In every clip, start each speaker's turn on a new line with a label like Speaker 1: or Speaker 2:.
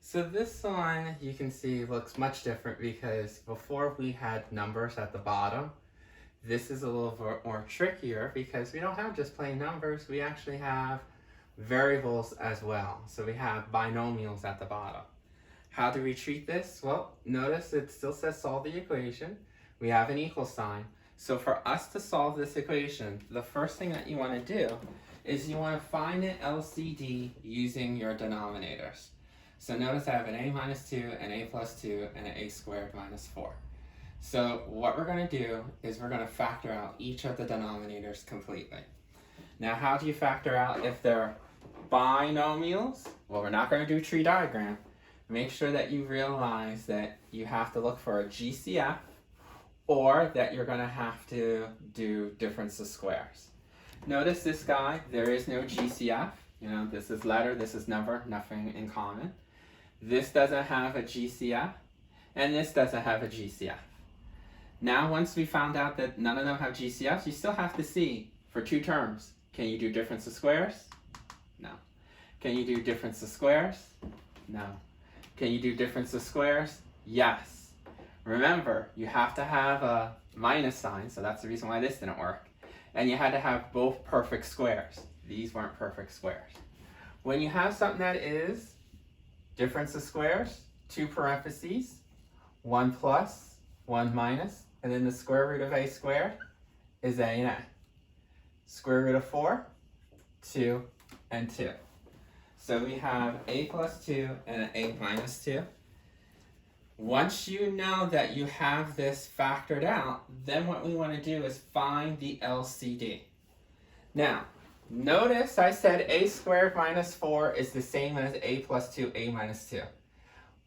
Speaker 1: So this one you can see looks much different because before we had numbers at the bottom. This is a little more trickier because we don't have just plain numbers, we actually have variables as well. So we have binomials at the bottom. How do we treat this? Well, notice it still says solve the equation. We have an equal sign. So for us to solve this equation, the first thing that you want to do is you want to find an LCD using your denominators. So notice I have an a minus 2, an a plus 2, and an a squared minus 4. So what we're going to do is we're going to factor out each of the denominators completely. Now how do you factor out if they're binomials? Well, we're not going to do a tree diagram. Make sure that you realize that you have to look for a GCF or that you're going to have to do difference of squares. Notice this guy, there is no GCF. You know, this is letter, this is number, nothing in common. This doesn't have a GCF, and this doesn't have a GCF. Now, once we found out that none of them have GCFs, you still have to see, for two terms, can you do difference of squares? No. Can you do difference of squares? No. Can you do difference of squares? Yes. Remember, you have to have a minus sign, so that's the reason why this didn't work. And you had to have both perfect squares. These weren't perfect squares. When you have something that is difference of squares, two parentheses, 1 plus, 1 minus, and then the square root of a squared is a and a. Square root of 4, 2 and 2. So we have a plus 2 and an a minus 2. Once you know that you have this factored out, then what we want to do is find the LCD. Now, notice I said a squared minus 4 is the same as a plus 2, a minus 2.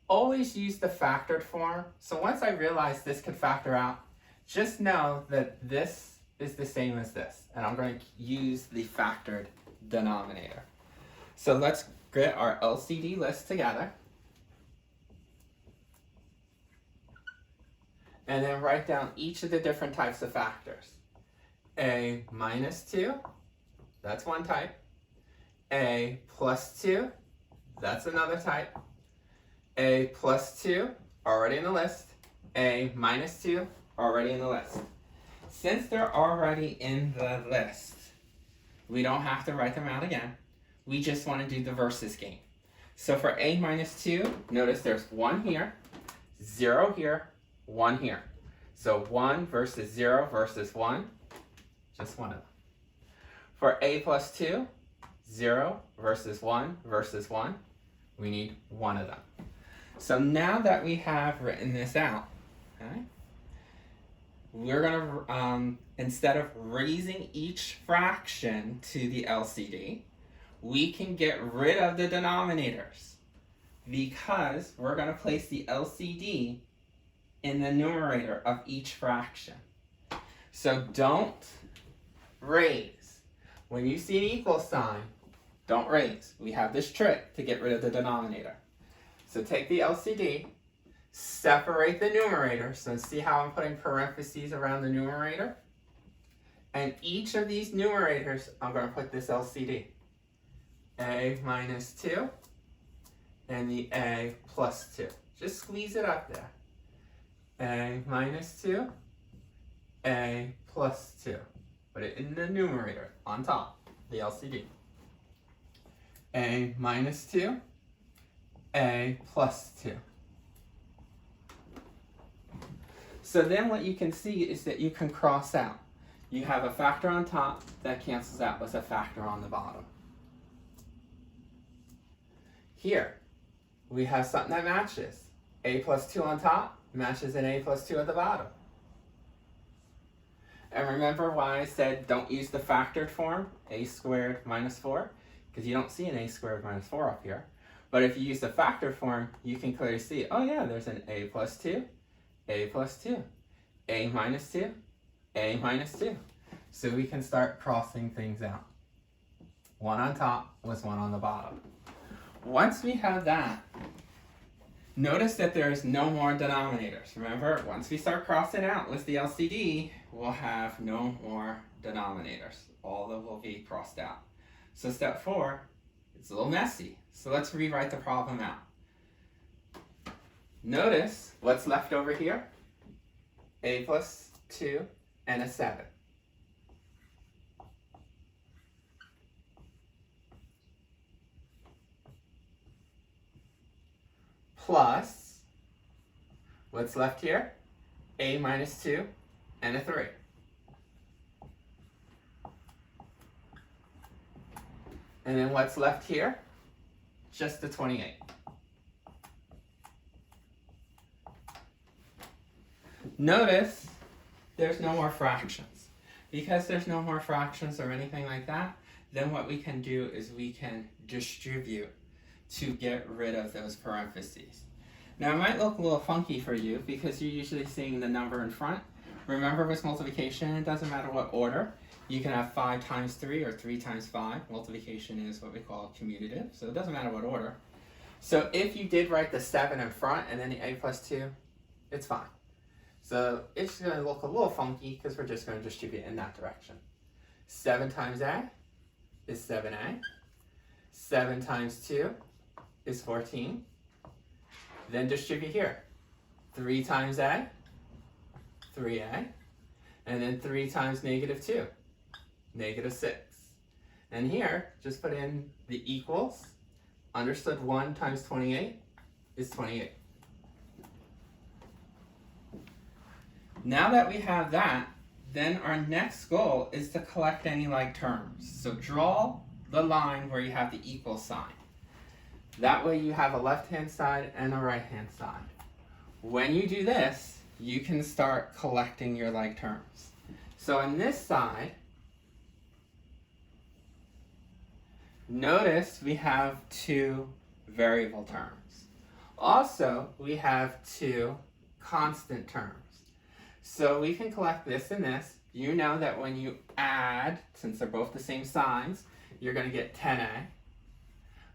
Speaker 1: Always use the factored form. So once I realize this could factor out, just know that this is the same as this. And I'm going to use the factored denominator. So let's get our LCD list together. And then write down each of the different types of factors. A minus 2, that's one type. A plus 2, that's another type. A plus 2, already in the list. A minus 2, already in the list. Since they're already in the list, we don't have to write them out again. We just want to do the versus game. So for a minus 2, notice there's 1 here, 0 here, 1 here. So 1 versus 0 versus 1, just one of them. For a plus 2, 0 versus 1 versus 1, we need one of them. So now that we have written this out, okay, we're going to, instead of raising each fraction to the LCD, we can get rid of the denominators because we're going to place the LCD in the numerator of each fraction. So don't raise. When you see an equal sign, don't raise. We have this trick to get rid of the denominator. So take the LCD, separate the numerator. So see how I'm putting parentheses around the numerator? And each of these numerators, I'm going to put this LCD. A minus 2 and the a plus 2. Just squeeze it up there. A minus 2, a plus 2. Put it in the numerator on top, the LCD. A minus 2, a plus 2. So then what you can see is that you can cross out. You have a factor on top that cancels out with a factor on the bottom. Here, we have something that matches. A plus 2 on top matches an a plus 2 at the bottom. And remember why I said don't use the factored form, a squared minus 4, because you don't see an a squared minus 4 up here. But if you use the factored form, you can clearly see, oh yeah, there's an a plus 2, a plus 2, a minus 2, a minus 2. So we can start crossing things out. One on top was one on the bottom. Once we have that, notice that there's no more denominators. Remember, once we start crossing out with the LCD, we'll have no more denominators. All of them will be crossed out. So step 4, it's a little messy. So let's rewrite the problem out. Notice what's left over here. A plus 2 and a 7. Plus, what's left here? A minus 2 and a 3. And then what's left here? Just the 28. Notice there's no more fractions. Because there's no more fractions or anything like that, then what we can do is we can distribute to get rid of those parentheses. Now it might look a little funky for you because you're usually seeing the number in front. Remember with multiplication, it doesn't matter what order. You can have 5 times 3 or 3 times 5. Multiplication is what we call commutative, so it doesn't matter what order. So if you did write the 7 in front and then the a plus 2, it's fine. So it's going to look a little funky because we're just going to distribute in that direction. 7 times a is 7a. 7 times 2 is 14. Then distribute here. 3 times a, 3a. And then 3 times negative 2, negative 6. And here, just put in the equals. Understood 1 times 28 is 28. Now that we have that, then our next goal is to collect any like terms. So draw the line where you have the equal sign. That way you have a left-hand side and a right-hand side. When you do this, you can start collecting your like terms. So on this side, notice we have 2 variable terms. Also, we have 2 constant terms. So we can collect this and this. You know that when you add, since they're both the same signs, you're going to get 10a.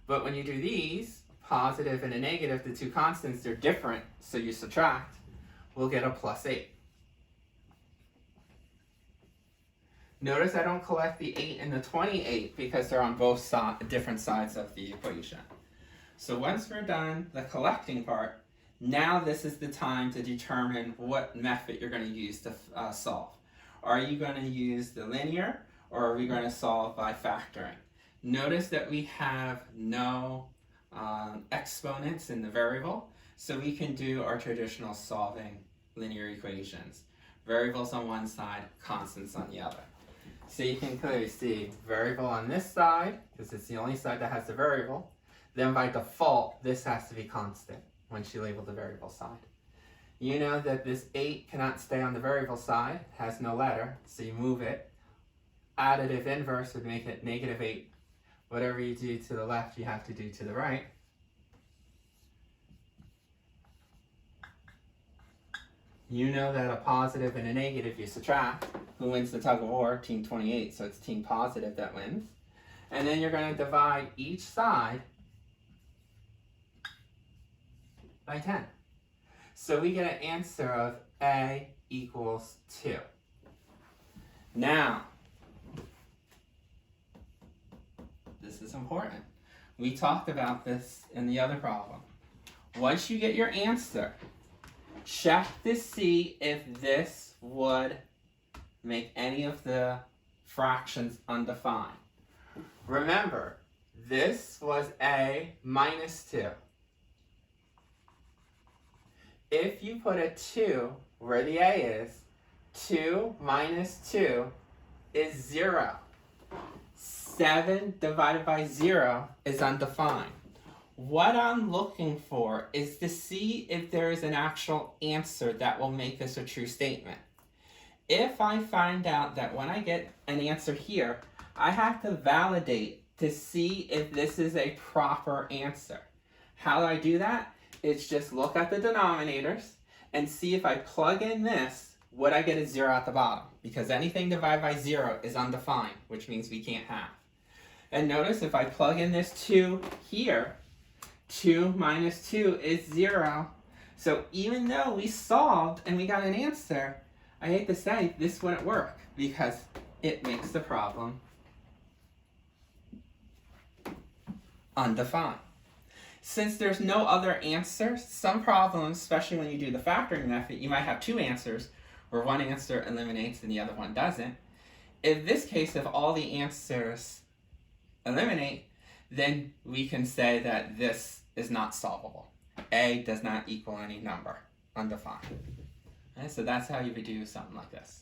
Speaker 1: But when you do these, positive and a negative, the 2 constants, they're different, so you subtract, we'll get a plus 8. Notice I don't collect the 8 and the 28 because they're on both different sides of the equation. So once we're done the collecting part, now this is the time to determine what method you're going to use to solve. Are you going to use the linear or are we going to solve by factoring? Notice that we have no exponents in the variable, so we can do our traditional solving linear equations. Variables on one side, constants on the other. So you can clearly see variable on this side, because it's the only side that has the variable. Then by default, this has to be constant once you label the variable side. You know that this 8 cannot stay on the variable side, it has no letter, so you move it. Additive inverse would make it negative 8. Whatever you do to the left, you have to do to the right. You know that a positive and a negative you subtract. Who wins the tug of war? Team 28, so it's team positive that wins. And then you're going to divide each side by 10. So we get an answer of A equals 2. Now, this is important. We talked about this in the other problem. Once you get your answer, check to see if this would make any of the fractions undefined. Remember, this was A minus 2. If you put a 2 where the A is, 2 minus 2 is 0. 7 divided by 0 is undefined. What I'm looking for is to see if there is an actual answer that will make this a true statement. If I find out that when I get an answer here, I have to validate to see if this is a proper answer. How do I do that? It's just look at the denominators and see if I plug in this, would I get a 0 at the bottom? Because anything divided by 0 is undefined, which means we can't have. And notice if I plug in this 2 here, 2 minus 2 is 0. So even though we solved and we got an answer, I hate to say this wouldn't work because it makes the problem undefined. Since there's no other answer, some problems, especially when you do the factoring method, you might have two answers, where one answer eliminates and the other one doesn't. In this case, if all the answers eliminate, then we can say that this is not solvable. A does not equal any number, undefined. Okay, so that's how you would do something like this.